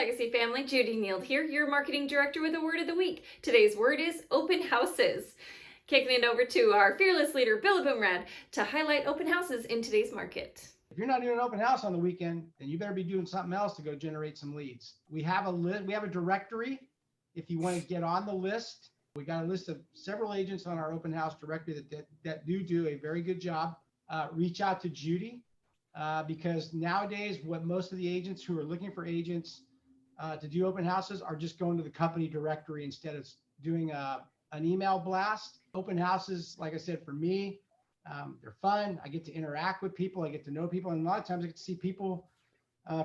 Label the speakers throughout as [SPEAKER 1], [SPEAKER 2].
[SPEAKER 1] Legacy family, Judi Nield here, your marketing director with a word of the week. Today's word is open houses. Kicking it over to our fearless leader, Bill Aboumrad, to highlight open houses in today's market.
[SPEAKER 2] If you're not doing an open house on the weekend, then you better be doing something else to go generate some leads. We have a directory. If you want to get on the list, we got a list of several agents on our open house directory that do a very good job. Reach out to Judi because nowadays, what most of the agents who are looking for agents to do open houses are just going to the company directory instead of doing an email blast. Open houses, like I said, for me, they're fun. I get to interact with people. I get to know people. And a lot of times I get to see people,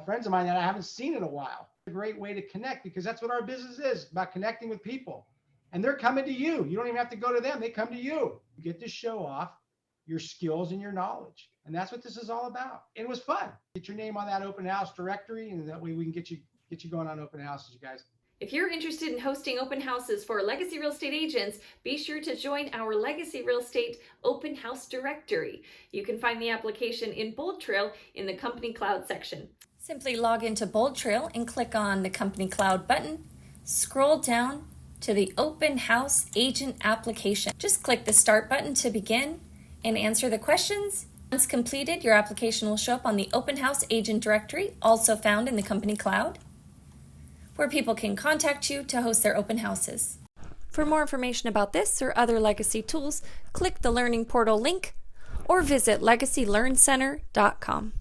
[SPEAKER 2] friends of mine that I haven't seen in a while. It's a great way to connect because that's what our business is, about connecting with people. And they're coming to you. You don't even have to go to them. They come to you. You get to show off your skills and your knowledge. And that's what this is all about. It was fun. Get your name on that open house directory, and that way we can get you going on open houses, you guys.
[SPEAKER 1] If you're interested in hosting open houses for legacy real estate agents, be sure to join our Legacy Real Estate Open House Directory. You can find the application in Bold Trail in the Company Cloud section. Simply log into Bold Trail and click on the Company Cloud button. Scroll down to the Open House Agent application. Just click the Start button to begin and answer the questions. Once completed, your application will show up on the Open House Agent Directory, also found in the Company Cloud, where people can contact you to host their open houses. For more information about this or other legacy tools, click the Learning Portal link or visit legacylearncenter.com.